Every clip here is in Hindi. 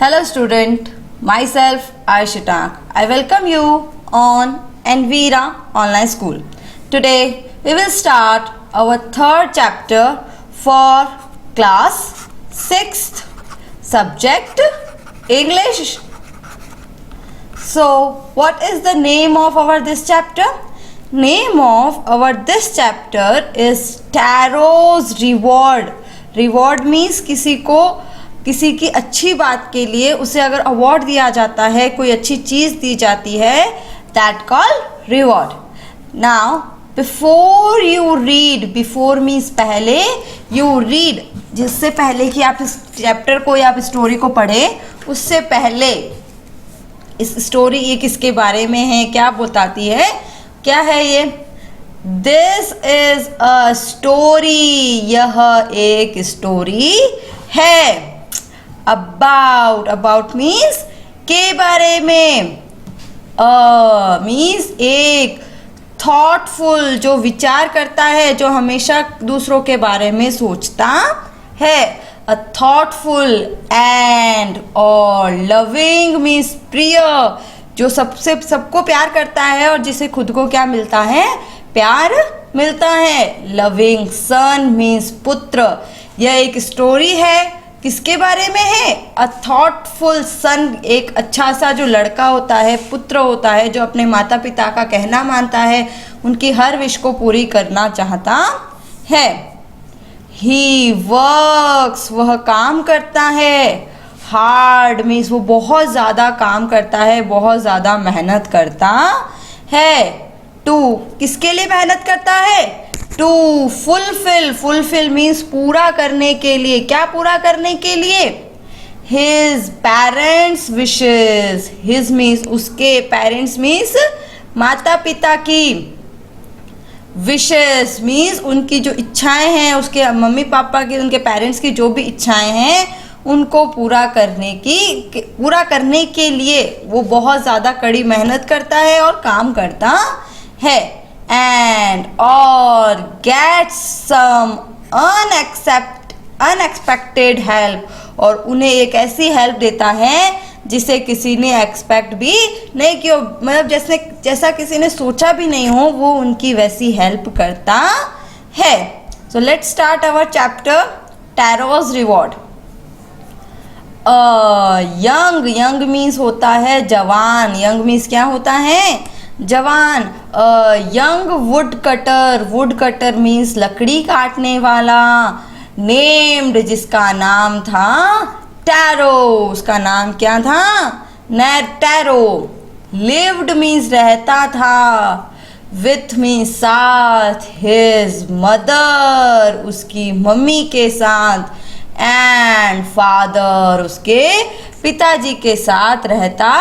Hello student, myself Aisha. I welcome you on Envira Online School. Today we will start our third chapter for class 6th subject English. So what is the name of our this chapter? Name of our this chapter is Tarot's Reward. Reward means किसी की अच्छी बात के लिए उसे अगर अवार्ड दिया जाता है, कोई अच्छी चीज़ दी जाती है, that call reward. Now before you read, before means पहले, यू रीड जिससे पहले कि आप इस चैप्टर को या आप स्टोरी को पढ़ें, उससे पहले इस स्टोरी ये किसके बारे में है, क्या बताती है, क्या है ये? दिस इज अ स्टोरी, यह एक स्टोरी है. अबाउट मीन्स के बारे में, मीन्स एक थॉटफुल जो विचार करता है, जो हमेशा दूसरों के बारे में सोचता है. अ थॉटफुल एंड और लविंग मीन्स प्रिय, जो सबको प्यार करता है और जिसे खुद को क्या मिलता है, प्यार मिलता है. लविंग सन मीन्स पुत्र. यह एक स्टोरी है, किसके बारे में है? अ थॉटफुल सन, एक अच्छा सा जो लड़का होता है, पुत्र होता है, जो अपने माता पिता का कहना मानता है, उनकी हर विश को पूरी करना चाहता है. ही वर्क्स, वह काम करता है. हार्ड मीन्स वो बहुत ज़्यादा काम करता है, बहुत ज़्यादा मेहनत करता है. टू, किसके लिए मेहनत करता है? टू फुलफिल मीन्स पूरा करने के लिए. क्या पूरा करने के लिए? His parents wishes. His means उसके, पेरेंट्स मीन्स माता पिता की. विशेस मीन्स उनकी जो इच्छाएं हैं, उसके मम्मी पापा की, उनके पेरेंट्स की जो भी इच्छाएं हैं, उनको पूरा करने के लिए वो बहुत ज़्यादा कड़ी मेहनत करता है और काम करता है. And or get some unexpected help, और उन्हें एक ऐसी हेल्प देता है जिसे किसी ने एक्सपेक्ट भी नहीं किया, मतलब जैसा किसी ने सोचा भी नहीं हो, वो उनकी वैसी हेल्प करता है. So let's start our chapter Taro's reward. Young means होता है जवान. यंग मीन्स क्या होता है? जवान. यंग वुड कटर मीन्स लकड़ी काटने वाला. नेम्ड, जिसका नाम था टैरो, उसका नाम क्या था? टैरो. लिव्ड मीन्स रहता था. विथ मीन्स साथ. हिज मदर, उसकी मम्मी के साथ. एंड फादर, उसके पिताजी के साथ रहता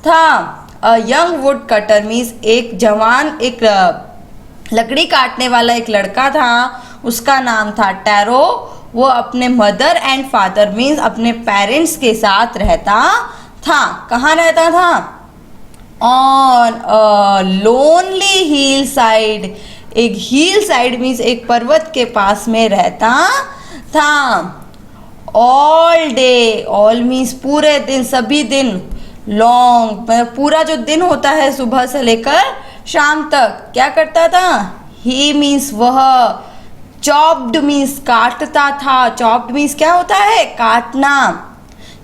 था. A young would cutter means एक जवान, एक लकड़ी काटने वाला एक लड़का था, उसका नाम था टैरो. वो अपने मदर एंड फादर मीन्स अपने पेरेंट्स के साथ रहता था. कहाँ रहता था? On a lonely hill side. एक हिल साइड मीन्स एक पर्वत के पास में रहता था. ऑल डे, ऑल मीन्स पूरे दिन, सभी दिन. लॉन्ग, पूरा जो दिन होता है सुबह से लेकर शाम तक, क्या करता था? ही मीन्स वह. चॉप्ड मीन्स काटता था. चॉप्ड मीन्स क्या होता है? काटना.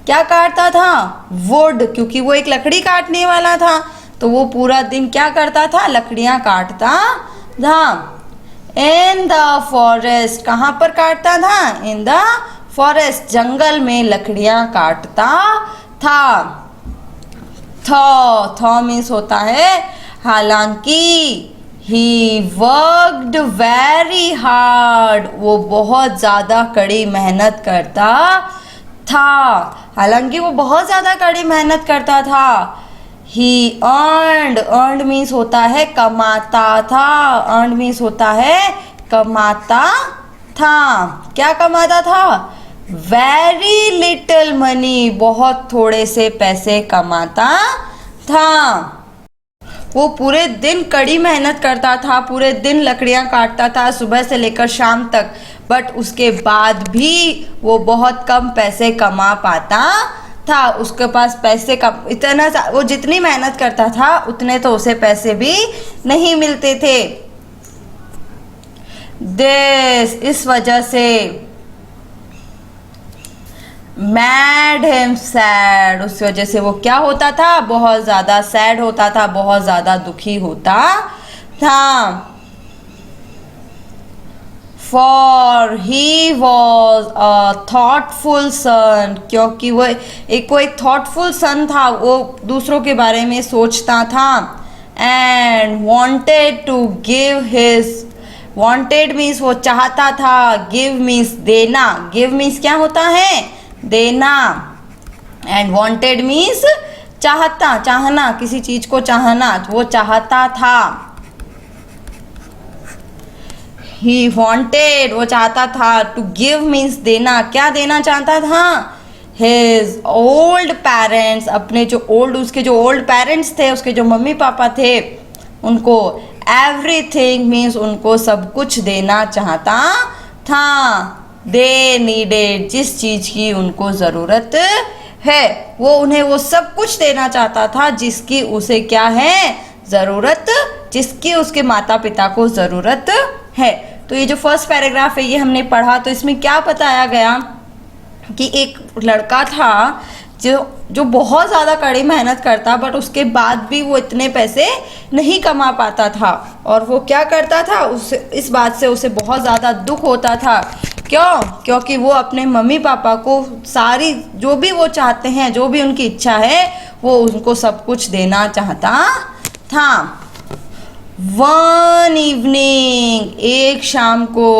क्या काटता था? वुड, क्योंकि वो एक लकड़ी काटने वाला था, तो वो पूरा दिन क्या करता था? लकड़ियां काटता था. इन द फॉरेस्ट, कहाँ पर काटता था? इन द फॉरेस्ट, जंगल में लकड़ियां काटता था. थॉ मीन्स होता है हालांकि. ही वर्कड वेरी हार्ड, वो बहुत ज़्यादा कड़ी मेहनत करता था. हालांकि वो बहुत ज़्यादा कड़ी मेहनत करता था. ही अर्नड मीन्स होता है कमाता था. अर्नड मीन्स होता है कमाता था. क्या कमाता था? वेरी लिटिल मनी, बहुत थोड़े से पैसे कमाता था. वो पूरे दिन कड़ी मेहनत करता था, पूरे दिन लकड़ियां काटता था सुबह से लेकर शाम तक, बट उसके बाद भी वो बहुत कम पैसे कमा पाता था, उसके पास पैसे का इतना वो जितनी मेहनत करता था उतने तो उसे पैसे भी नहीं मिलते थे। इस वजह से मैड हिम सैड, उस वजह से वो क्या होता था, बहुत ज्यादा सैड होता था, बहुत ज्यादा दुखी होता था। For he was a thoughtful son, क्योंकि वो एक thoughtful son था, वो दूसरों के बारे में सोचता था। And wanted to give his, wanted means वो चाहता था, give means देना, give means क्या होता है, देना, and wanted means चाहता, चाहना, किसी चीज को चाहना, वो चाहता था। He wanted, वो चाहता था, to give means देना, क्या देना चाहता था, his old parents, अपने जो old, उसके जो old parents थे, उसके जो मम्मी पापा थे, उनको everything means उनको सब कुछ देना चाहता था। They needed, जिस चीज की उनको जरूरत है, वो उन्हें वो सब कुछ देना चाहता था जिसकी उसे क्या है, जरूरत, जिसकी उसके माता पिता को जरूरत है। तो ये जो फर्स्ट पैराग्राफ है ये हमने पढ़ा, तो इसमें क्या बताया गया कि एक लड़का था जो बहुत ज़्यादा कड़ी मेहनत करता, बट उसके बाद भी वो इतने पैसे नहीं कमा पाता था, और वो क्या करता था, उसे इस बात से उसे बहुत ज़्यादा दुख होता था। क्यों? क्योंकि वो अपने मम्मी पापा को सारी जो भी वो चाहते हैं, जो भी उनकी इच्छा है, वो उनको सब कुछ देना चाहता था। वन इवनिंग, एक शाम को,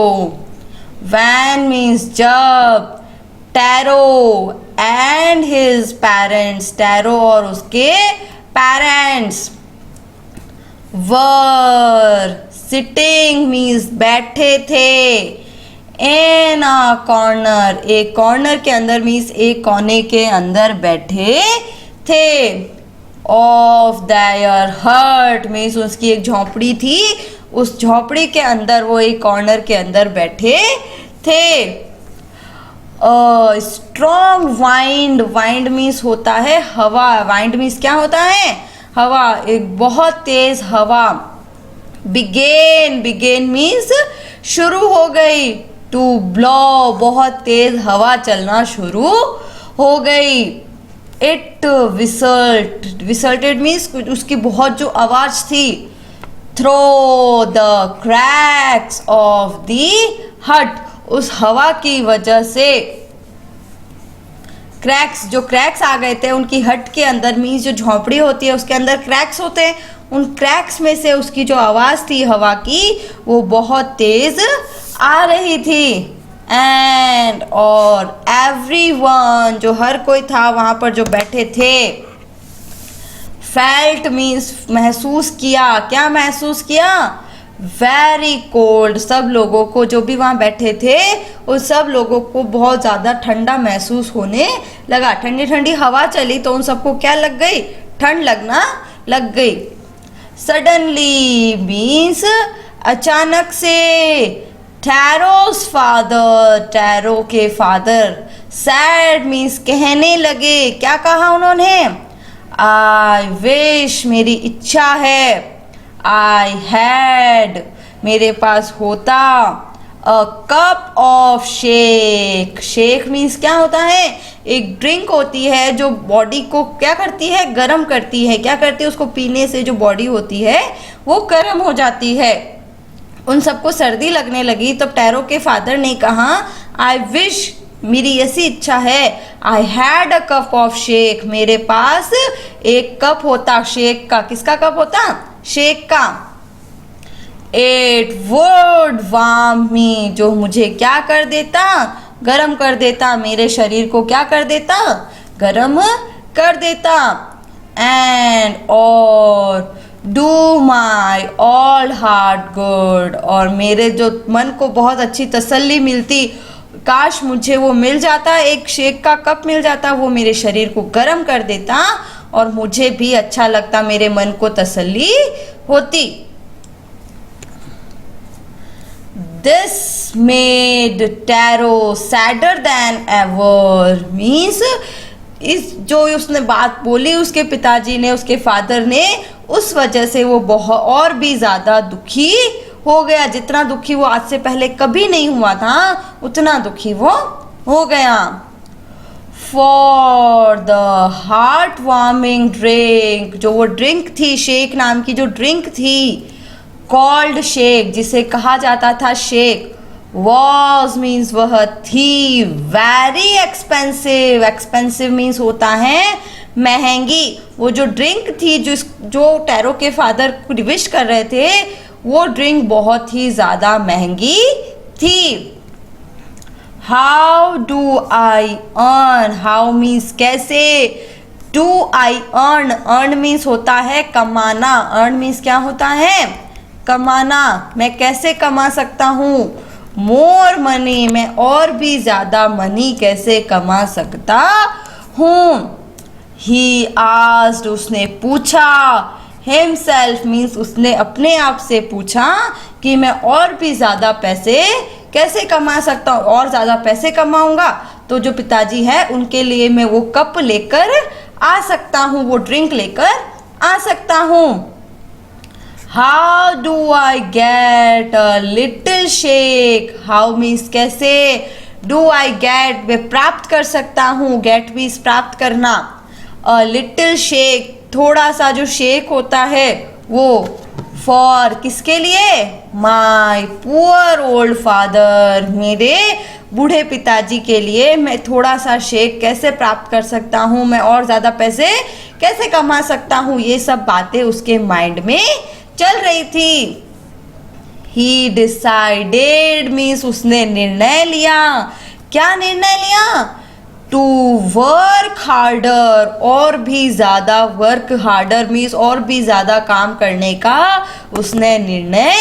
वैन मीन्स जब, tarot and his parents, tarot और उसके पेरेंट्स, वर सिटिंग मीन्स बैठे थे, इन अ कॉर्नर, एक कॉर्नर के अंदर मीन्स एक कोने के अंदर बैठे थे। ऑफ देयर हट मीन्स उसकी एक झोंपड़ी थी, उस झोंपड़ी के अंदर वो एक कॉर्नर के अंदर बैठे थे। स्ट्रॉन्ग वाइंड, वाइंड मीन्स होता है हवा, वाइंड मीन्स क्या होता है, हवा, एक बहुत तेज हवा। बिगेन, बिगेन मीन्स शुरू हो गई, टू ब्लो, बहुत तेज हवा चलना शुरू हो गई। इट विसल्ट, विसल्टेड मीन्स उसकी बहुत जो आवाज थी, through the cracks of the hut, उस हवा की वजह से क्रैक्स, जो क्रैक्स आ गए थे उनकी हट के अंदर, मीन्स जो झोंपड़ी होती है उसके अंदर क्रैक्स होते हैं, उन क्रैक्स में से उसकी जो आवाज़ थी हवा की वो बहुत तेज आ रही थी। एंड और एवरीवन, जो हर कोई था वहाँ पर जो बैठे थे, फेल्ट मीन्स महसूस किया, क्या महसूस किया, वेरी कोल्ड, सब लोगों को, जो भी वहाँ बैठे थे उन सब लोगों को बहुत ज़्यादा ठंडा महसूस होने लगा। ठंडी ठंडी हवा चली तो उन सबको क्या लग गई, ठंड लगना लग गई। सडनली मीन्स अचानक से, टैरोस फादर, टैरो के फादर, सैड मीन्स कहने लगे, क्या कहा उन्होंने, आई विश, मेरी इच्छा है, आई हैड, मेरे पास होता, a cup of shake, shake means क्या होता है, एक ड्रिंक होती है जो बॉडी को क्या करती है, गर्म करती है, क्या करती है, उसको पीने से जो बॉडी होती है वो गर्म हो जाती है। उन सबको सर्दी लगने लगी, तब टैरो के फादर ने कहा, आई विश, मेरी ऐसी इच्छा है, I had a cup of shake, मेरे पास एक कप होता शेक का, किसका कप होता, शेक का। इट वुड वार्म मी, जो मुझे क्या कर देता, गरम कर देता, मेरे शरीर को क्या कर देता, गरम कर देता। एंड और do my all heart good, और मेरे जो मन को बहुत अच्छी तसल्ली मिलती, काश मुझे वो मिल जाता, एक शेक का कप मिल जाता, वो मेरे शरीर को गर्म कर देता और मुझे भी अच्छा लगता, मेरे मन को तसल्ली होती। This made tarot sadder then ever means इस जो उसने बात बोली उसके पिताजी ने, उसके फादर ने, उस वजह से वो बहुत और भी ज़्यादा दुखी हो गया। जितना दुखी वो आज से पहले कभी नहीं हुआ था उतना दुखी वो हो गया। For the heart warming drink, जो वो ड्रिंक थी, शेक नाम की जो ड्रिंक थी, कॉल्ड शेक, जिसे कहा जाता था शेक, वॉज मीन्स वह थी, वेरी एक्सपेंसिव, एक्सपेंसिव मीन्स होता है महंगी। वो जो ड्रिंक थी जो टैरो के फादर को विश कर रहे थे, वो ड्रिंक बहुत ही ज़्यादा महंगी थी। How do I earn, how means कैसे, do I earn, earn means होता है कमाना, अर्न मीन्स क्या होता है कमाना, मैं कैसे कमा सकता हूँ, मोर मनी, मैं और भी ज़्यादा मनी कैसे कमा सकता हूँ। ही आस्क्ड, उसने पूछा, हिमसेल्फ मीन्स उसने अपने आप से पूछा कि मैं और भी ज़्यादा पैसे कैसे कमा सकता हूँ, और ज़्यादा पैसे कमाऊँगा तो जो पिताजी है उनके लिए मैं वो कप लेकर आ सकता हूँ, वो ड्रिंक लेकर आ सकता हूँ। How do I get a little shake, how means कैसे, डू आई गेट मैं प्राप्त कर सकता हूँ, गेट मीन्स प्राप्त करना, अ लिटिल शेक थोड़ा सा जो शेक होता है वो, फॉर किसके लिए, माई पुअर ओल्ड फादर, मेरे बूढ़े पिताजी के लिए मैं थोड़ा सा शेक कैसे प्राप्त कर सकता हूँ, मैं और ज़्यादा पैसे कैसे कमा सकता हूँ, ये सब बातें उसके माइंड में चल रही थी। ही डिसाइडेड मीन्स उसने निर्णय लिया, क्या निर्णय लिया, टू वर्क हार्डर, और भी ज़्यादा, वर्क हार्डर मीन्स और भी ज़्यादा काम करने का उसने निर्णय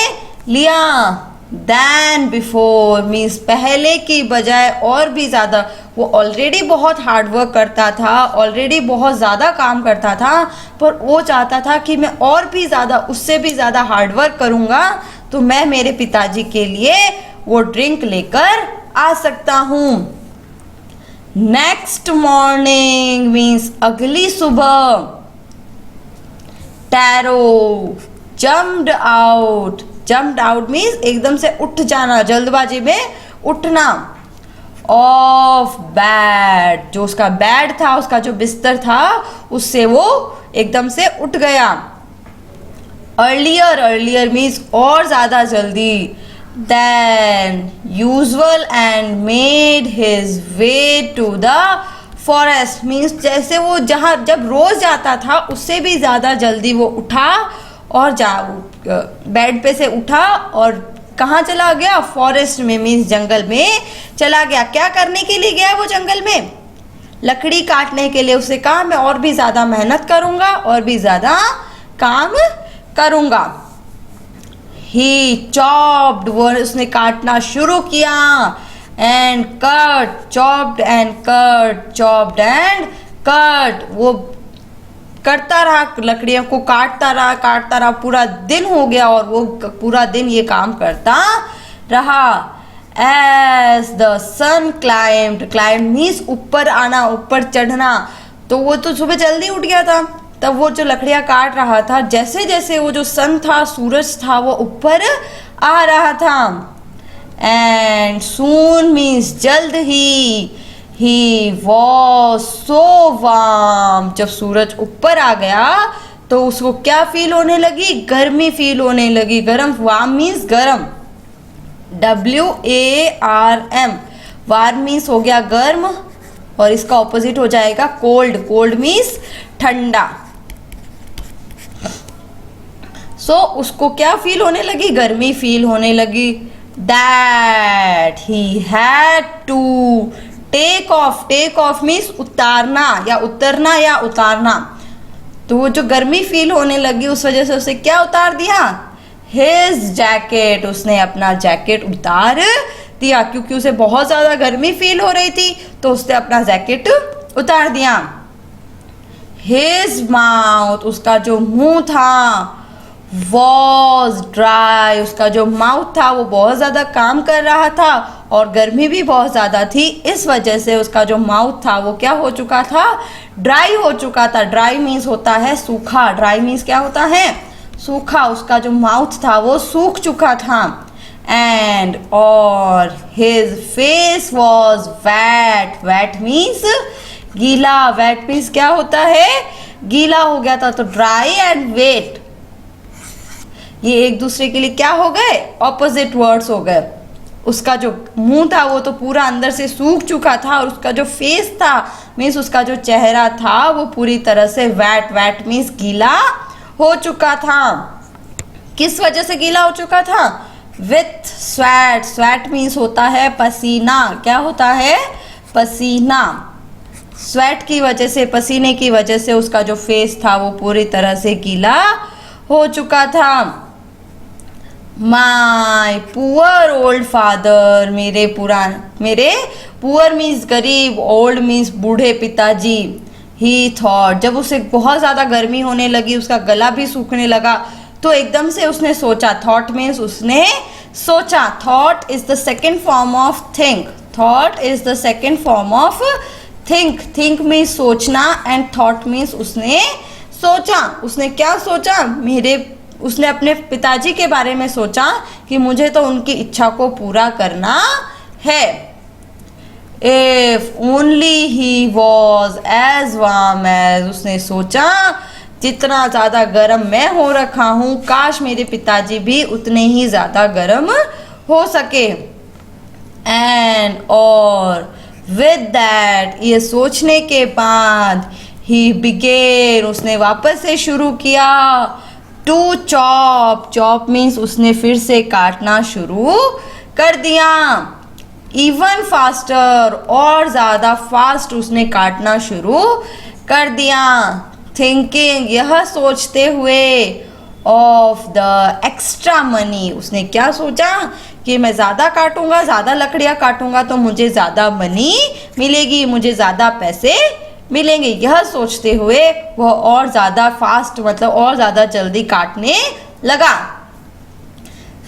लिया। देन बिफोर मीन्स पहले की बजाय और भी ज़्यादा, वो ऑलरेडी बहुत हार्ड वर्क करता था, ऑलरेडी बहुत ज़्यादा काम करता था, पर वो चाहता था कि मैं और भी ज़्यादा, उससे भी ज़्यादा हार्ड वर्क करूँगा तो मैं मेरे पिताजी के लिए वो ड्रिंक लेकर आ सकता हूँ। नेक्स्ट मॉर्निंग मीन्स अगली सुबह, tarot jumped out, jumped out means एकदम से उठ जाना, जल्दबाजी में उठना, ऑफ बेड, जो उसका बेड था, उसका जो बिस्तर था उससे वो एकदम से उठ गया। अर्लियर, अर्लियर मीन्स और ज़्यादा जल्दी, than usual and made his way to the forest means जैसे वो जहाँ जब रोज़ जाता था उससे भी ज़्यादा जल्दी वो उठा और बेड पे से उठा और कहाँ चला गया, फॉरेस्ट में मीन्स जंगल में चला गया। क्या करने के लिए गया वो जंगल में, लकड़ी काटने के लिए। उसे कहा मैं और भी ज़्यादा मेहनत करूँगा और भी ज़्यादा काम करूँगा। ही चॉप्ड, वो उसने काटना शुरू किया, and cut, chopped and cut, chopped and cut, वो करता रहा, लकड़ियों को काटता रहा, पूरा दिन हो गया और वो पूरा दिन ये काम करता रहा। As the sun climbed, climbed means ऊपर आना, ऊपर चढ़ना, तो वो तो सुबह जल्दी उठ गया था, तब वो जो लकड़ियाँ काट रहा था, जैसे जैसे वो जो सन था, सूरज था, वो ऊपर आ रहा था। एंड सून मीन्स जल्द ही वॉज सो वार्म, जब सूरज ऊपर आ गया तो उसको क्या फील होने लगी, गर्मी फील होने लगी। गर्म, वार्म मीन्स गर्म, WARM, वार्म मीन्स हो गया गर्म और इसका ऑपोजिट हो जाएगा कोल्ड, कोल्ड मीन्स ठंडा। सो उसको क्या फील होने लगी, गर्मी फील होने लगी। That he had to take off, take off means उतारना या उतरना या उतारना, तो वो जो गर्मी फील होने लगी उस वजह से उसे क्या उतार दिया, हिज जैकेट, उसने अपना जैकेट उतार दिया, क्योंकि उसे बहुत ज़्यादा गर्मी फील हो रही थी तो उसने अपना जैकेट उतार दिया। हिज माउथ, उसका जो मुंह था, वॉज ड्राई, उसका जो माउथ था वो बहुत ज़्यादा काम कर रहा था और गर्मी भी बहुत ज़्यादा थी, इस वजह से उसका जो माउथ था वो क्या हो चुका था, ड्राई हो चुका था। ड्राई मीन्स होता है सूखा, ड्राई मीन्स क्या होता है, सूखा। उसका जो माउथ था वो सूख चुका था। एंड और his face was wet, wet means गीला, वेट मीन्स क्या होता है, गीला हो गया था। तो ड्राई एंड वेट ये एक दूसरे के लिए क्या हो गए, ऑपोजिट वर्ड्स हो गए। उसका जो मुंह था वो तो पूरा अंदर से सूख चुका था और उसका जो फेस था मीन्स उसका जो चेहरा था वो पूरी तरह से वेट, वेट मीन्स गीला हो चुका था। किस वजह से गीला हो चुका था, विथ स्वेट, स्वेट मीन्स होता है पसीना, क्या होता है, पसीना। स्वेट की वजह से, पसीने की वजह से उसका जो फेस था वो पूरी तरह से गीला हो चुका था। माई पुअर ओल्ड फादर, मेरे पुअर मीन्स गरीब, ओल्ड मीन्स बूढ़े पिताजी। ही थॉट, जब उसे बहुत ज़्यादा गर्मी होने लगी, उसका गला भी सूखने लगा, तो एकदम से उसने सोचा, थॉट मीन्स उसने सोचा। Thought is the second form of think, thought is the second form of think. Think means सोचना एंड थॉट मीन्स उसने सोचा। उसने क्या सोचा, उसने अपने पिताजी के बारे में सोचा कि मुझे तो उनकी इच्छा को पूरा करना है। If only he was as warm as, उसने सोचा जितना ज़्यादा गर्म मैं हो रखा हूँ, काश मेरे पिताजी भी उतने ही ज़्यादा गर्म हो सके। एंड और विद दैट, ये सोचने के बाद, ही बिगेन, उसने वापस से शुरू किया, टू चॉप, चॉप मीन्स उसने फिर से काटना शुरू कर दिया। इवन फास्टर, और ज़्यादा फास्ट उसने काटना शुरू कर दिया। थिंकिंग, यह सोचते हुए, ऑफ द एक्स्ट्रा मनी, उसने क्या सोचा कि मैं ज़्यादा काटूंगा, ज़्यादा लकड़ियाँ काटूंगा तो मुझे ज़्यादा मनी मिलेगी, मुझे ज़्यादा पैसे मिलेंगे। यह सोचते हुए वह और ज़्यादा फास्ट, मतलब और ज़्यादा जल्दी काटने लगा।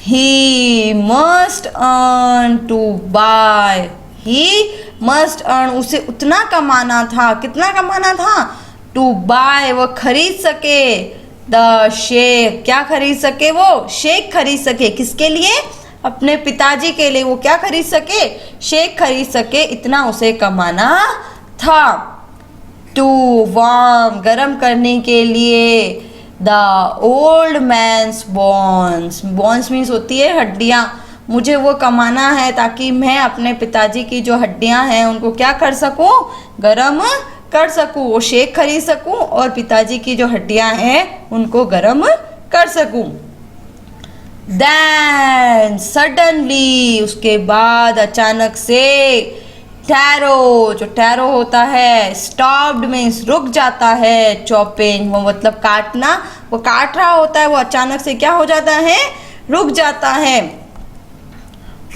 He must earn to buy, he must earn, उसे उतना कमाना था, कितना कमाना था, to buy, वो खरीद सके, the शेक, क्या खरीद सके, वो शेक खरीद सके। किसके लिए, अपने पिताजी के लिए। वो क्या खरीद सके, शेक खरीद सके, इतना उसे कमाना था। टू वार्म, गरम करने के लिए, the old man's bones, bones means होती है हड्डियाँ, मुझे वो कमाना है ताकि मैं अपने पिताजी की जो हड्डियाँ हैं उनको क्या कर सकूँ, गरम कर सकूँ। वो शेक खरीद सकूँ और पिताजी की जो हड्डियाँ हैं उनको गरम कर सकूँ। देन सडनली, उसके बाद अचानक से, टैरो, जो टैरो होता है, स्टॉप्ड मीन्स रुक जाता है, चॉपिंग वो मतलब काटना, वो काट रहा होता है, वो अचानक से क्या हो जाता है, रुक जाता है।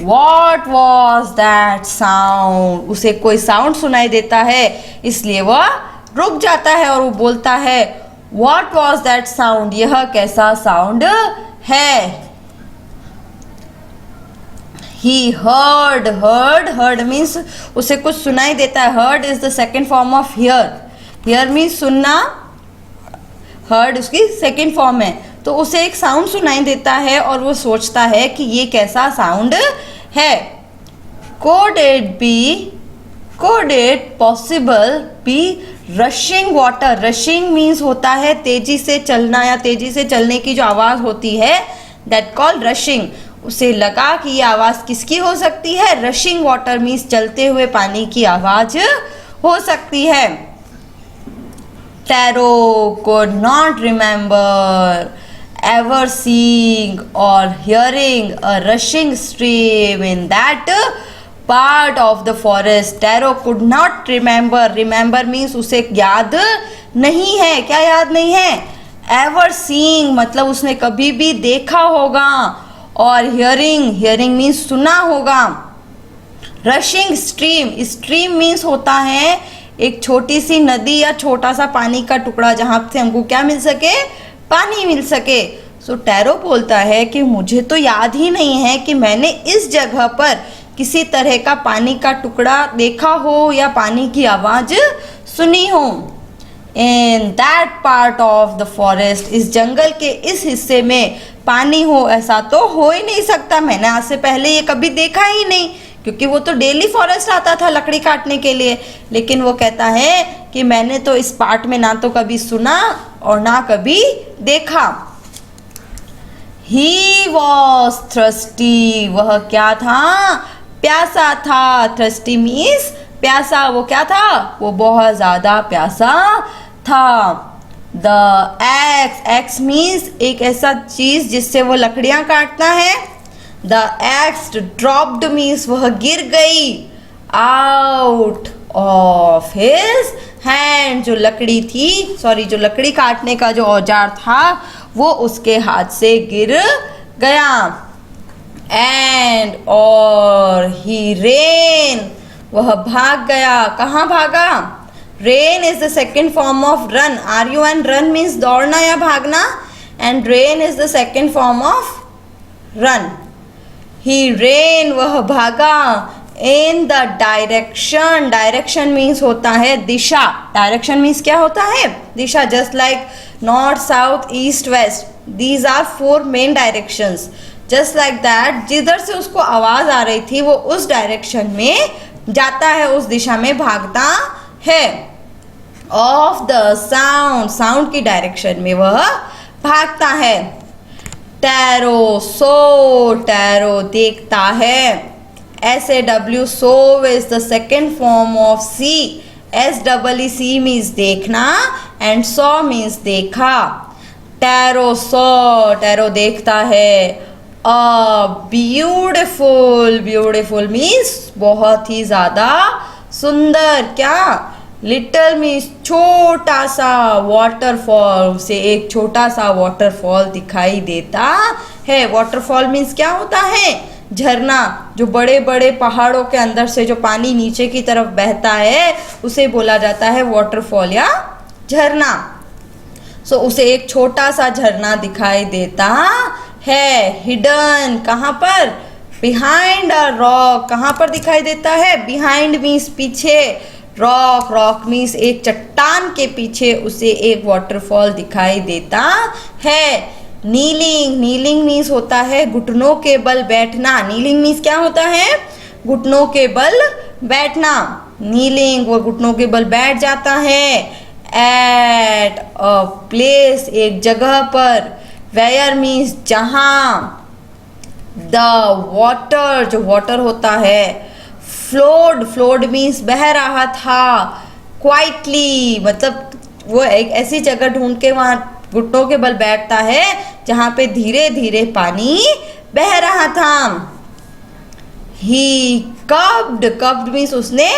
What was that sound, उसे कोई साउंड सुनाई देता है इसलिए वह रुक जाता है और वो बोलता है What was that sound, यह कैसा साउंड है। He heard, heard means उसे कुछ सुनाई देता है। heard is the second form of hear, hear means सुनना, heard उसकी सेकेंड फॉर्म है। तो उसे एक साउंड सुनाई देता है और वो सोचता है कि ये कैसा साउंड है। could it possible be rushing water, rushing means होता है तेजी से चलना या तेजी से चलने की जो आवाज़ होती है, that called rushing। उसे लगा कि ये आवाज़ किसकी हो सकती है, रशिंग वाटर मीन्स चलते हुए पानी की आवाज़ हो सकती है। Tarot could not remember ever seeing or hearing a rushing stream in that part of the forest. Tarot could not remember, remember means उसे याद नहीं है, क्या याद नहीं है, ever seeing मतलब उसने कभी भी देखा होगा, और hearing means सुना होगा। रशिंग स्ट्रीम, स्ट्रीम मीन्स होता है एक छोटी सी नदी या छोटा सा पानी का टुकड़ा जहाँ से हमको क्या मिल सके, पानी मिल सके। सो टैरो बोलता है कि मुझे तो याद ही नहीं है कि मैंने इस जगह पर किसी तरह का पानी का टुकड़ा देखा हो या पानी की आवाज़ सुनी हो। In that part of the forest, इस जंगल के इस हिस्से में पानी हो ऐसा तो हो ही नहीं सकता, मैंने आज से पहले ये कभी देखा ही नहीं, क्योंकि वो तो डेली फॉरेस्ट आता था लकड़ी काटने के लिए। लेकिन वो कहता है कि मैंने तो इस पार्ट में ना तो कभी सुना और ना कभी देखा। He was thirsty, वह क्या था? प्यासा था। thirsty means प्यासा, वो क्या था? वो बहुत ज़्यादा प्यासा था। The axe means एक ऐसा चीज़ जिससे वो लकड़ियाँ काटता है। The axe dropped means वह गिर गई out of his hand, जो लकड़ी थी, जो लकड़ी काटने का जो औजार था वो उसके हाथ से गिर गया। And और he ran, वह भाग गया। कहाँ भागा? Ran is the second form of run. RU and run means दौड़ना या भागना, and ran is the second form of run. He ran, वह भागा। In the direction, direction means होता है दिशा। direction means क्या होता है? दिशा। just like north, south, east, west, these are four main directions. just like that, जिधर से उसको आवाज़ आ रही थी वो उस डायरेक्शन में जाता है, उस दिशा में भागता है। of the sound, sound की डायरेक्शन में वह भागता है। टैरो, सो, टैरो देखता है। SAW, so is the second form of see. SEEC means देखना and saw means देखा। टैरो सॉ, टैरो देखता है। ब्यूटिफुल, ब्यूटिफुल मीन्स बहुत ही ज़्यादा सुंदर। क्या? लिटल मीन्स छोटा सा। वाटरफॉल, से एक छोटा सा वाटरफॉल दिखाई देता है। वाटरफॉल मीन्स क्या होता है? झरना। जो बड़े बड़े पहाड़ों के अंदर से जो पानी नीचे की तरफ बहता है उसे बोला जाता है वाटरफॉल या झरना। सो उसे एक छोटा सा झरना दिखाई देता है। हिडन, कहाँ पर? बिहाइंड अ रॉक, कहाँ पर दिखाई देता है? बिहाइंड मीन्स पीछे, रॉक, रॉक मीन्स एक चट्टान के पीछे उसे एक वाटरफॉल दिखाई देता है। नीलिंग, नीलिंग मीन्स होता है घुटनों के बल बैठना। नीलिंग मीन्स क्या होता है? घुटनों के बल बैठना। नीलिंग, वो घुटनों के बल बैठ जाता है। एट अ प्लेस, एक जगह पर। वेयर मीन्स जहाँ। द वाटर, जो वाटर होता है। फ्लोड, फ्लोड मीन्स बह रहा था। क्वाइटली, मतलब वो एक ऐसी जगह ढूंढ के वहाँ घुटनों के बल बैठता है जहाँ पे धीरे धीरे पानी बह रहा था। ही कप्ड, कप्ड मीन्स उसने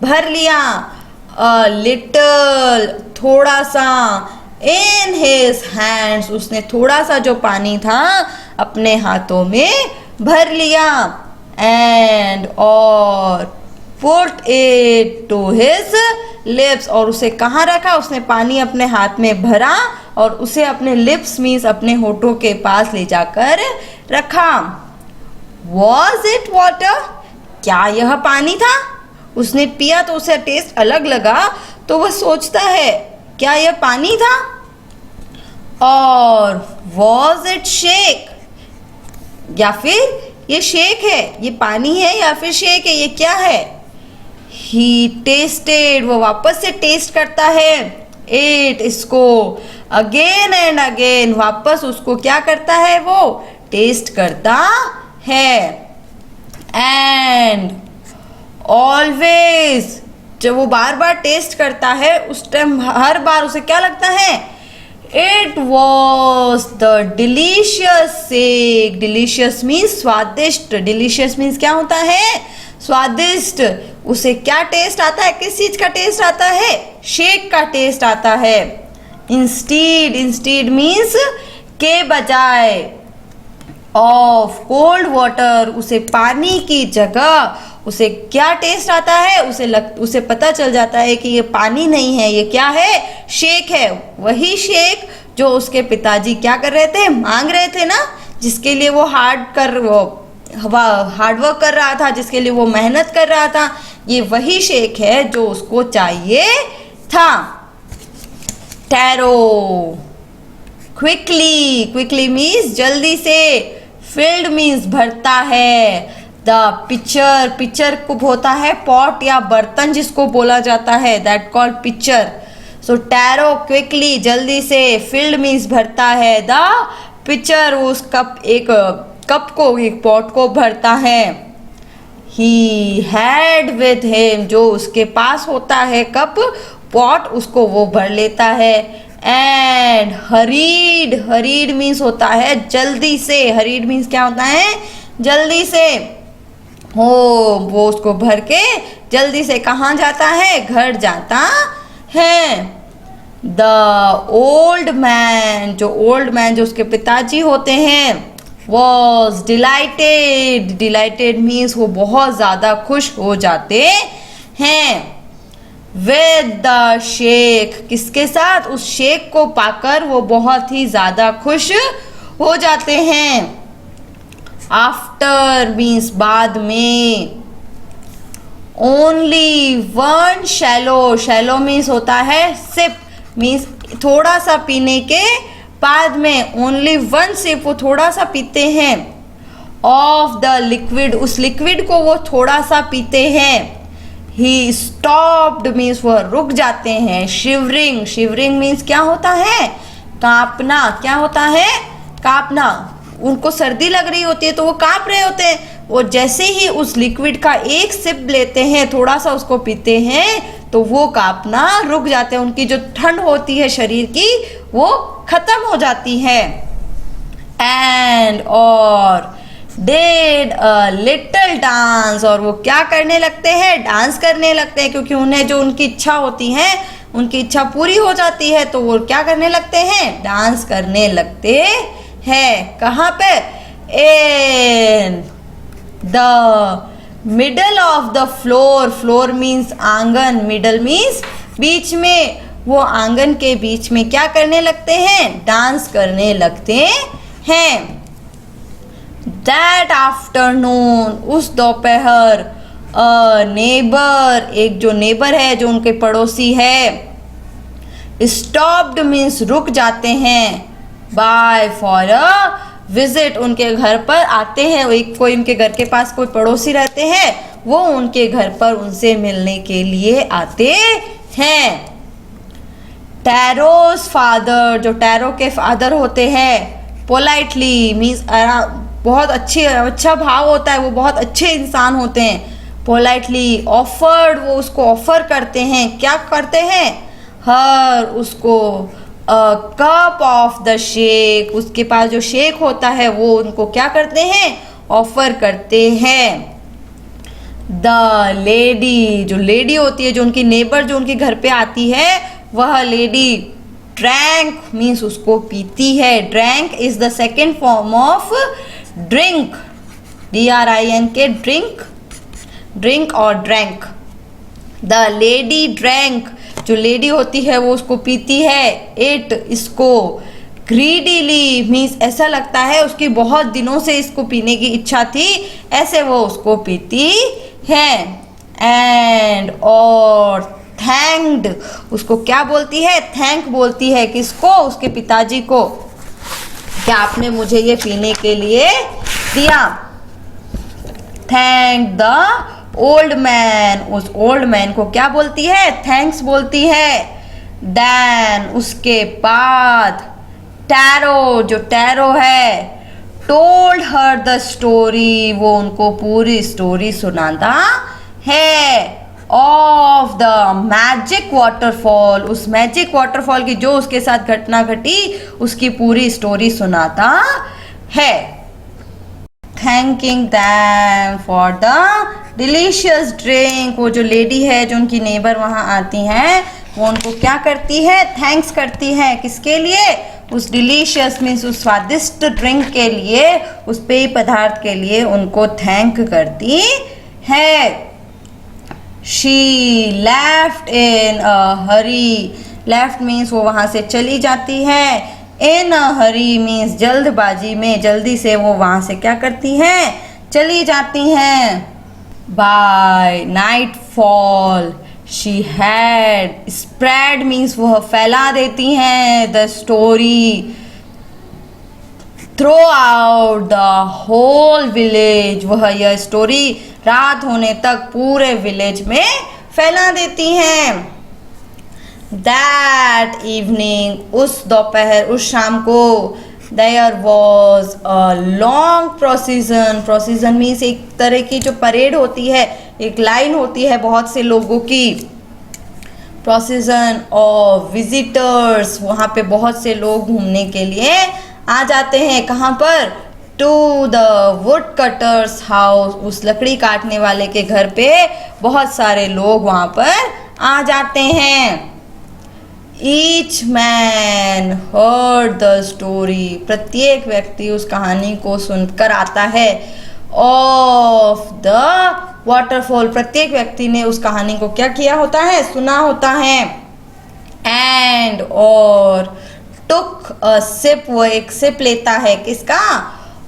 भर लिया। अ लिटल, थोड़ा सा। इन हिज हैंड्स, उसने थोड़ा सा जो पानी था अपने हाथों में भर लिया। एंड और put it to his lips, और उसे कहाँ रखा? उसने पानी अपने हाथ में भरा और उसे अपने लिप्स मीन्स अपने होठों के पास ले जाकर रखा। Was it water? क्या यह पानी था? उसने पिया तो उसे टेस्ट अलग लगा तो वह सोचता है क्या यह पानी था? और वॉज इट शेक? या फिर ये शेक है, ये पानी है या फिर शेक है, ये क्या है? ही टेस्टेड, वो वापस से टेस्ट करता है। इट, इसको। अगेन एंड अगेन, वापस उसको क्या करता है? वो टेस्ट करता है। एंड ऑलवेज, जब वो बार बार टेस्ट करता है उस टाइम हर बार उसे क्या लगता है? It was the delicious shake. Delicious means स्वादिष्ट। डिलीशियस मीन्स क्या होता है? स्वादिष्ट। उसे क्या टेस्ट आता है? किस चीज का टेस्ट आता है? शेक का टेस्ट आता है। इंस्टीड, इंस्टीड मीन्स के बजाय। ऑफ कोल्ड वाटर, उसे पानी की जगह उसे क्या टेस्ट आता है? उसे पता चल जाता है कि ये पानी नहीं है, ये क्या है? शेक है। वही शेक जो उसके पिताजी क्या कर रहे थे, मांग रहे थे ना, जिसके लिए वो हार्ड वर्क कर रहा था, जिसके लिए वो मेहनत कर रहा था, ये वही शेक है जो उसको चाहिए था। टैरो, क्विकली मीन्स जल्दी से, फिल्ड मीन्स भरता है, द पिक्चर को होता है पॉट या बर्तन जिसको बोला जाता है, that called picture. So tarot quickly जल्दी से, फिल्ड मीन्स भरता है, द पिक्चर उस कप को, एक पॉट को भरता है। ही हैड विथ हिम, जो उसके पास होता है कप पॉट, उसको वो भर लेता है। एंड हरीड मीन्स होता है जल्दी से, हरीड मीन्स क्या होता है, जल्दी से। वो उसको भर के जल्दी से कहाँ जाता है, घर जाता है। द ओल्ड मैन, जो उसके पिताजी होते हैं, वॉज डिलाइटेड मीन्स वो बहुत ज़्यादा खुश हो जाते हैं। विद द शेक, किसके साथ, उस शेक को पाकर वो बहुत ही ज़्यादा खुश हो जाते हैं। आफ्टर मीन्स बाद में। ओनली वन शैलो मीन्स होता है सिप, मीन्स थोड़ा सा पीने के बाद में। ओनली वन सिप, वो थोड़ा सा पीते हैं। ऑफ द लिक्विड, उस लिक्विड को वो थोड़ा सा पीते हैं। ही स्टॉप्ड मीन्स वह रुक जाते हैं। शिवरिंग मीन्स क्या होता है, कांपना। क्या होता है, कांपना। उनको सर्दी लग रही होती है तो वो कांप रहे होते हैं। वो जैसे ही उस लिक्विड का एक सिप लेते हैं, थोड़ा सा उसको पीते हैं, तो वो कांपना रुक जाते हैं। उनकी जो ठंड होती है शरीर की, वो खत्म हो जाती है। एंड और डिड अ लिटिल डांस, और वो क्या करने लगते हैं, डांस करने लगते हैं, क्योंकि उन्हें जो उनकी इच्छा होती है, उनकी इच्छा पूरी हो जाती है, तो वो क्या करने लगते हैं, डांस करने लगते हैं। कहाँ पे, in the middle of the floor means आंगन, मिडल मीन्स बीच में। वो आंगन के बीच में क्या करने लगते हैं, डांस करने लगते हैं। दैट आफ्टरनून, उस दोपहर, नेबर, एक जो नेबर है, जो उनके पड़ोसी है, स्टॉप्ड मीन्स रुक जाते हैं, बाय फॉर अ विजिट, उनके घर पर आते हैं। कोई उनके घर के पास कोई पड़ोसी रहते हैं, वो उनके घर पर उनसे मिलने के लिए आते हैं। टैरोस फादर, जो टैरो के फादर होते हैं, पोलाइटली मीन्स बहुत अच्छा भाव होता है, वो बहुत अच्छे इंसान होते हैं। पोलाइटली ऑफर्ड, वो उसको ऑफर करते हैं। क्या करते हैं, हर उसको कप ऑफ द शेक, उसके पास जो शेक होता है वो उनको क्या करते हैं, ऑफर करते हैं। द लेडी, जो लेडी होती है, जो उनकी नेबर, जो उनके घर पे आती है, वह लेडी ड्रैंक मीन्स उसको पीती है। Drank is the second form of drink, DRINK, drink और ड्रैंक। द लेडी ड्रैंक, जो लेडी होती है वो उसको पीती है। इट, इसको। ग्रीडीली मीन्स ऐसा लगता है उसकी बहुत दिनों से इसको पीने की इच्छा थी, ऐसे वो उसको पीती है। एंड और थैंक्ड, उसको क्या बोलती है, थैंक बोलती है। किसको, उसके पिताजी को, क्या आपने मुझे ये पीने के लिए दिया। थैंक द ओल्ड मैन, उस ओल्ड मैन को क्या बोलती है, थैंक्स बोलती है। देन, उसके बाद, टैरो, जो टैरो है, टोल्ड हर द स्टोरी, वो उनको पूरी स्टोरी सुनाता है। ऑफ द मैजिक वाटरफॉल, उस मैजिक वाटरफॉल की जो उसके साथ घटना घटी, उसकी पूरी स्टोरी सुनाता है। Thanking them for the delicious drink, वो जो लेडी है, जो उनकी नेबर वहाँ आती हैं, वो उनको क्या करती है, थैंक्स करती है। किसके लिए, उस डिलीशियस मीन्स उस स्वादिष्ट ड्रिंक के लिए, उस पेय पदार्थ के लिए उनको थैंक करती है। She left in a hurry, left means वो वहाँ से चली जाती है। इन अ हरी मीन्स जल्दबाजी में, जल्दी से वो वहाँ से क्या करती हैं, चली जाती हैं। By night fall she had spread means वह फैला देती हैं the story throughout the whole village, वह यह स्टोरी रात होने तक पूरे विलेज में फैला देती हैं। दैट इवनिंग उस दोपहर, उस शाम को, there was a long procession, procession means एक तरह की जो परेड होती है, एक लाइन होती है बहुत से लोगों की, प्रोसीजन ऑफ विजिटर्स, वहाँ पे बहुत से लोग घूमने के लिए आ जाते हैं। कहाँ पर, to the woodcutter's house, उस लकड़ी काटने वाले के घर पे बहुत सारे लोग वहाँ पर आ जाते हैं। Each man heard the story, प्रत्येक व्यक्ति उस कहानी को सुनकर आता है। ऑफ द वाटरफॉल, प्रत्येक व्यक्ति ने उस कहानी को क्या किया होता है, सुना होता है। एंड और टुक अ सिप, वो एक सिप लेता है, किसका,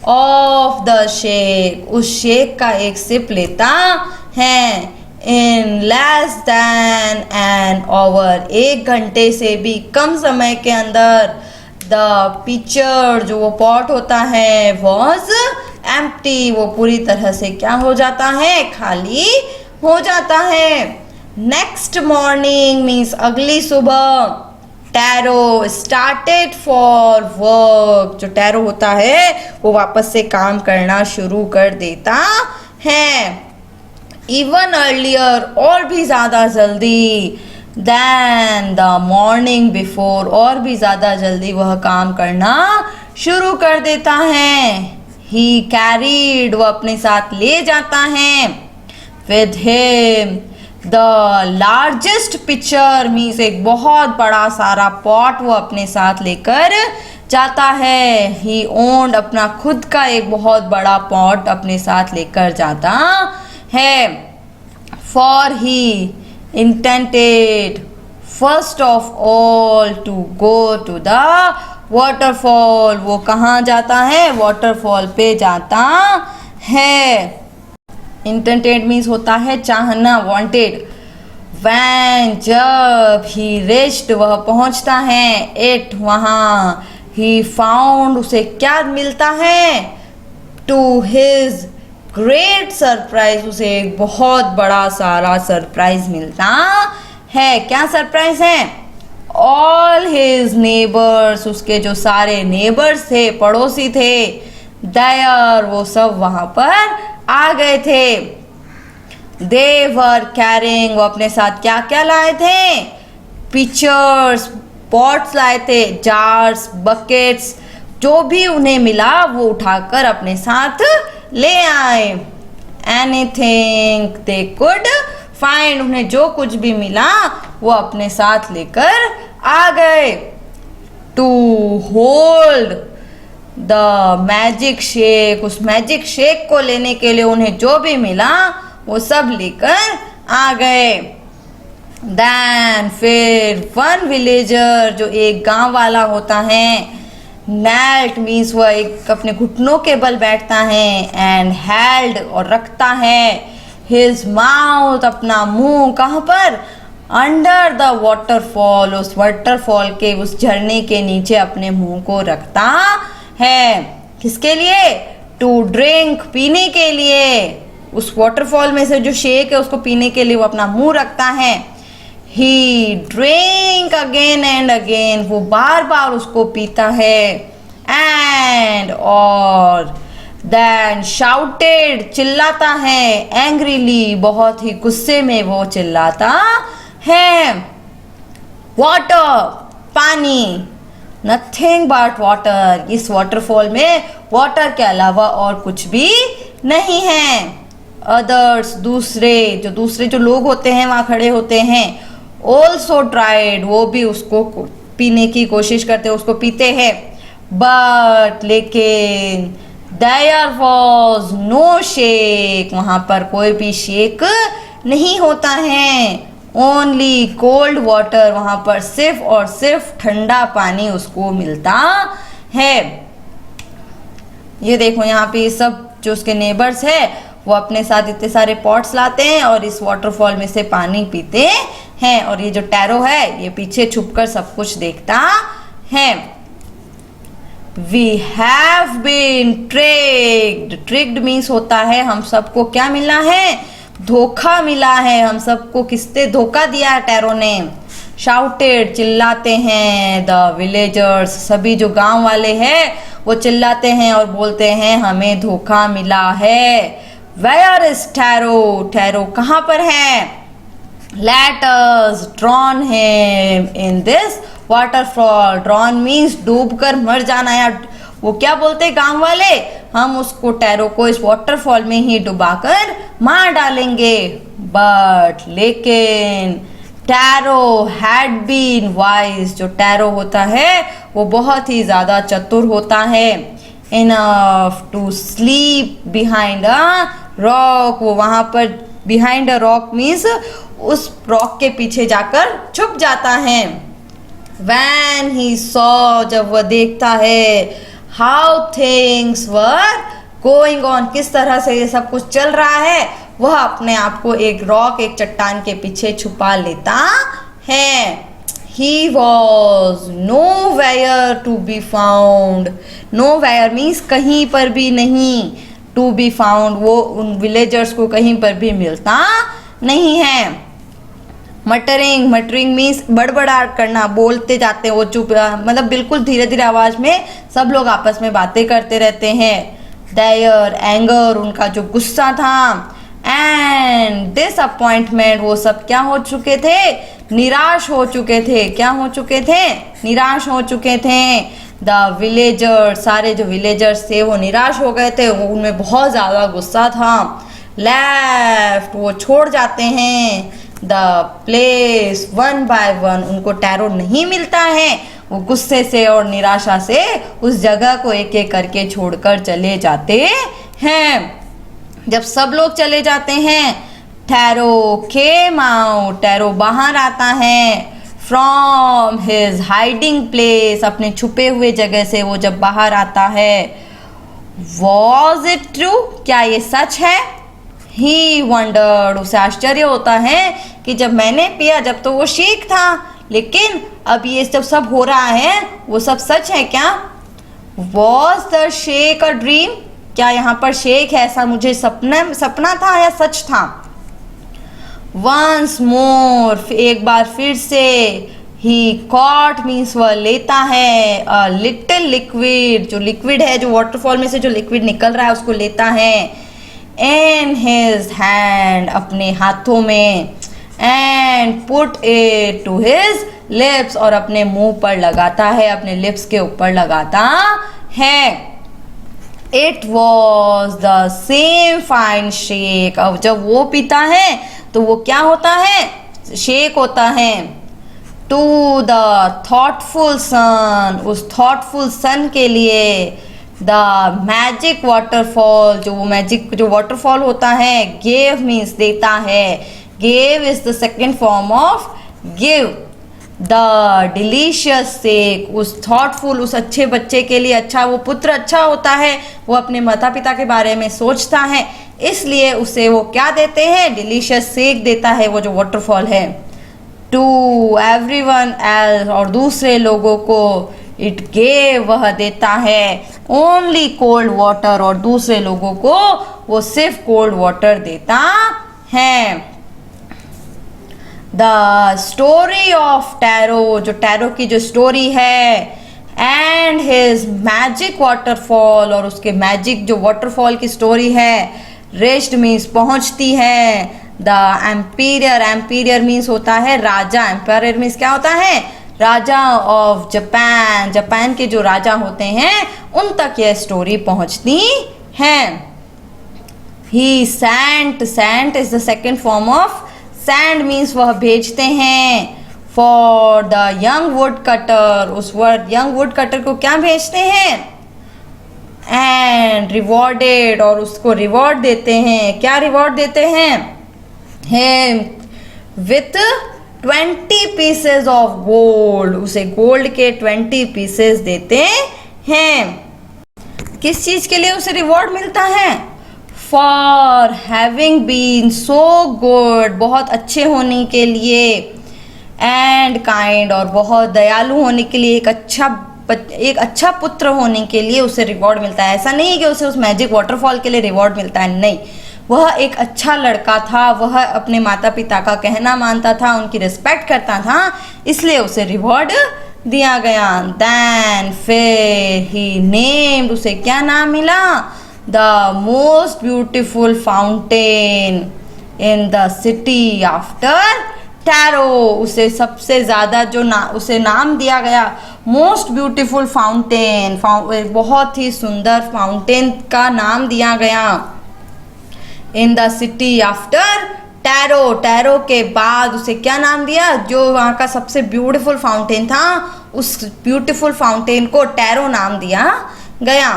ऑफ द शेक, उस शेक का एक सिप लेता है। In less than an hour, एक घंटे से भी कम समय के अंदर, द पिक्चर, जो वो पॉट होता है, वॉज एम्प्टी, वो पूरी तरह से क्या हो जाता है, खाली हो जाता है। नेक्स्ट मॉर्निंग मीन्स अगली सुबह, टैरो स्टार्टेड फॉर वर्क, जो टैरो होता है वो वापस से काम करना शुरू कर देता है। इवन अर्लियर, और भी ज़्यादा जल्दी, देन द मॉर्निंग बिफोर, और भी ज़्यादा जल्दी वह काम करना शुरू कर देता है। ही कैरीड, वह अपने साथ ले जाता है। With him the largest picture means एक बहुत बड़ा सारा पॉट वो अपने साथ लेकर जाता है। ही ओन्ड, अपना खुद का एक बहुत बड़ा पॉट अपने साथ लेकर जाता है। For he intended first of all to go to the waterfall, वो कहाँ जाता है, वाटरफॉल पे जाता है। इंटेंटेड मीन्स होता है चाहना, वांटेड। वैन, जब, ही रिच्ड, वह पहुंचता है, इट, वहाँ, ही फाउंड, उसे क्या मिलता है, टू हिज ग्रेट सरप्राइज, उसे एक बहुत बड़ा सारा सरप्राइज मिलता है। क्या सरप्राइज है, ऑल हिज नेबर्स, उसके जो सारे नेबर्स थे, पड़ोसी थे, देयर, वो सब वहाँ पर आ गए थे। दे वर कैरिंग, वो अपने साथ क्या क्या लाए थे, पिक्चर्स, पॉट्स लाए थे, जार्स, बकेट्स, जो भी उन्हें मिला वो उठाकर अपने साथ ले आए। एनीथिंग दे कुड फाइंड, उन्हें जो कुछ भी मिला वो अपने साथ लेकर आ गए। To hold the magic shake, उस मैजिक शेक को लेने के लिए उन्हें जो भी मिला वो सब लेकर आ गए। देन फिर वन विलेजर, जो एक गांव वाला होता है, नेल्ट मीन्स वह एक अपने घुटनों के बल बैठता है, एंड हेल्ड, और रखता है, हिज माउथ, अपना मुंह, कहाँ पर, अंडर द वाटरफॉल, उस वाटरफॉल के, उस झरने के नीचे अपने मुंह को रखता है। किसके लिए, टू ड्रिंक, पीने के लिए, उस वाटरफॉल में से जो शेक है उसको पीने के लिए वो अपना मुंह रखता है। ही ड्रिंक अगेन एंड अगेन, वो बार बार उसको पीता है। एंड और देन शाउटेड, चिल्लाता है, एंग्रीली, बहुत ही गुस्से में वो चिल्लाता है। वाटर, पानी, नथिंग बट वाटर, इस वाटरफॉल में वाटर के अलावा और कुछ भी नहीं है। अदर्स, दूसरे जो लोग होते हैं वहाँ खड़े होते हैं, ऑल्सो ट्राइड, वो भी उसको पीने की कोशिश करते हैं, उसको पीते हैं। बट, लेकिन, देयर वॉज नो शेक, वहाँ पर कोई भी शेक नहीं होता है। ओनली कोल्ड वाटर, वहां पर सिर्फ और सिर्फ ठंडा पानी उसको मिलता है। ये देखो यहाँ पे सब जो उसके नेबर्स है वो अपने साथ इतने सारे पॉट्स लाते हैं और इस वाटरफॉल में से पानी पीते हैं, और ये जो टैरो है ये पीछे छुपकर सब कुछ देखता है। We have been tricked. Tricked means होता है हम सबको क्या मिला है, धोखा मिला है, हम सबको किसने धोखा दिया है, टैरो ने। Shouted, चिल्लाते हैं, the villagers, सभी जो गांव वाले हैं वो चिल्लाते हैं और बोलते हैं हमें धोखा मिला है। Where is Taro? टैरो कहाँ पर है? Let us drown him in this waterfall. Drown means डूब कर मर जाना, या वो क्या बोलते हैं गांव वाले, हम उसको टैरो को इस वाटरफॉल में ही डुबाकर मार डालेंगे। बट लेकिन टैरो हैड बीन वाइज, जो टैरो होता है वो बहुत ही ज्यादा चतुर होता है। Enough to sleep behind a rock, वो वहां पर बिहाइंड अ रॉक मीन्स उस रॉक के पीछे जाकर छुप जाता है। When he saw, जब वह देखता है, how things were going on, किस तरह से ये सब कुछ चल रहा है, वह अपने आप को एक रॉक, एक चट्टान के पीछे छुपा लेता है। He was nowhere to be found. Nowhere means कहीं पर भी नहीं, to be found वो उन विलेजर्स को कहीं पर भी मिलता नहीं है। मटरिंग, मटरिंग मीन्स बड़बड़ाहट करना, बोलते जाते हैं वो चुप, मतलब बिल्कुल धीरे धीरे आवाज में सब लोग आपस में बातें करते रहते हैं। देयर एंगर, उनका जो गुस्सा था, एंड डिसअपॉइंटमेंट, वो सब क्या हो चुके थे, निराश हो चुके थे। क्या हो चुके थे, निराश हो चुके थे। द विलेजर्स, सारे जो विलेजर्स थे वो निराश हो गए थे, वो उनमें बहुत ज़्यादा गुस्सा था। लेफ्ट, वो छोड़ जाते हैं। The place one by one, उनको टैरो नहीं मिलता है, वो गुस्से से और निराशा से उस जगह को एक एक करके छोड़कर चले जाते हैं। जब सब लोग चले जाते हैं, टैरो केम आउट, टैरो बाहर आता है। फ्रॉम हिज हाइडिंग प्लेस, अपने छुपे हुए जगह से वो जब बाहर आता है। वॉज इट ट्रू, क्या ये सच है? ही वंडर्ड, उसे आश्चर्य होता है कि जब मैंने पिया जब तो वो शेक था, लेकिन अब ये जब सब हो रहा है वो सब सच है क्या? Was the shake a dream, क्या यहाँ पर शेक है ऐसा मुझे सपना था या सच था? वंस मोर, एक बार फिर से। ही कॉट मीन्स वह लेता है। अ लिटिल लिक्विड, जो लिक्विड है, जो वाटरफॉल में से जो लिक्विड निकल रहा है उसको लेता है। इन हिज हैंड, अपने हाथों में। And put it to his lips, और अपने मुंह पर लगाता है, अपने लिप्स के ऊपर लगाता है। It was the same fine shake, अब जब वो पीता है तो वो क्या होता है, शेक होता है। टू द थॉटफुल सन, उस थॉटफुल सन के लिए। द मैजिक वाटरफॉल, जो वो मैजिक जो वाटरफॉल होता है। गेव मीन्स देता है, gave is the second form of give. The delicious shake, उस थॉटफुल, उस अच्छे बच्चे के लिए, अच्छा वो पुत्र अच्छा होता है, वो अपने माता पिता के बारे में सोचता है, इसलिए उसे वो क्या देते हैं, डिलीशियस शेक देता है वो जो वाटरफॉल है। टू एवरीवन एल्स, और दूसरे लोगों को। इट गेव, वह देता है। ओनली कोल्ड वाटर, और दूसरे लोगों को वो सिर्फ कोल्ड वाटर देता है। द स्टोरी ऑफ टैरो, जो टैरो की जो स्टोरी है। एंड हिज मैजिक वाटरफॉल, और उसके मैजिक जो वाटरफॉल की स्टोरी है। रेस्ट मीन्स पहुंचती है। द एम्पीरियर, एम्पीरियर मीन्स होता है राजा। एम्पायर मीन्स क्या होता है, राजा ऑफ जापान, जापान के जो राजा होते हैं उन तक यह स्टोरी पहुंचती है। He sent, sent is the second form of send means वह भेजते हैं। For the young woodcutter, उस वर्ड यंग वुड कटर को क्या भेजते हैं, एंड रिवॉर्डेड, और उसको रिवॉर्ड देते हैं। क्या रिवॉर्ड देते हैं, him with 20 pieces of gold, उसे गोल्ड के 20 पीसेस देते हैं। किस चीज के लिए उसे रिवॉर्ड मिलता है? For having been so good, बहुत अच्छे होने के लिए, एंड काइंड, और बहुत दयालु होने के लिए, एक अच्छा पुत्र होने के लिए उसे रिवॉर्ड मिलता है। ऐसा नहीं है कि उसे उस मैजिक वाटरफॉल के लिए रिवॉर्ड मिलता है, नहीं, वह एक अच्छा लड़का था, वह अपने माता पिता का कहना मानता था, उनकी रिस्पेक्ट करता था, इसलिए उसे रिवॉर्ड दिया गया। देन फिर ही नेम्ड, उसे क्या नाम मिला? The most beautiful fountain in the city after tarot, उसे सबसे ज्यादा जो उसे नाम दिया गया मोस्ट ब्यूटीफुल फाउंटेन, बहुत ही सुंदर फाउंटेन का नाम दिया गया in the city after tarot, tarot के बाद उसे क्या नाम दिया? जो वहाँ का सबसे ब्यूटीफुल फाउंटेन था, उस ब्यूटीफुल फाउंटेन को टैरो नाम दिया गया।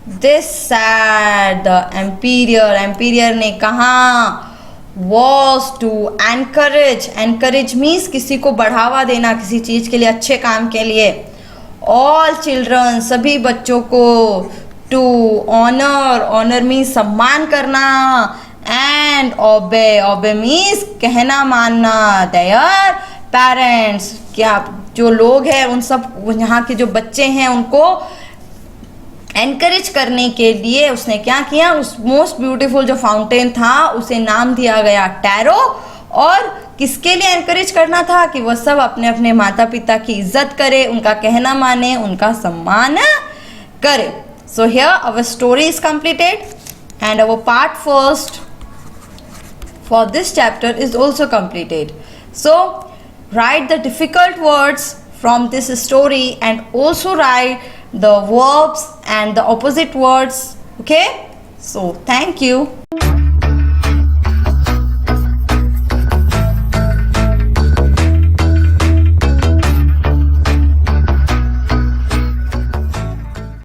दिस सैड द एम्पीरियर, एम्पीरियर ने कहा, was to encourage, encourage means किसी को बढ़ावा देना, किसी चीज के लिए, अच्छे काम के लिए, all children, सभी बच्चों को, to honor, honor means सम्मान करना, and obey, obey means कहना मानना, their parents, क्या जो लोग हैं उन सब यहाँ के जो बच्चे हैं उनको एनकरेज करने के लिए उसने क्या किया? उस मोस्ट ब्यूटीफुल जो फाउंटेन था उसे नाम दिया गया टैरो। और किसके लिए एनकरेज करना था? कि वह सब अपने अपने माता पिता की इज्जत करे, उनका कहना माने, उनका सम्मान करे। So here our story is completed and our part first for this chapter is also completed. So write the difficult words from this story and also write the verbs and the opposite words. Okay, so thank you.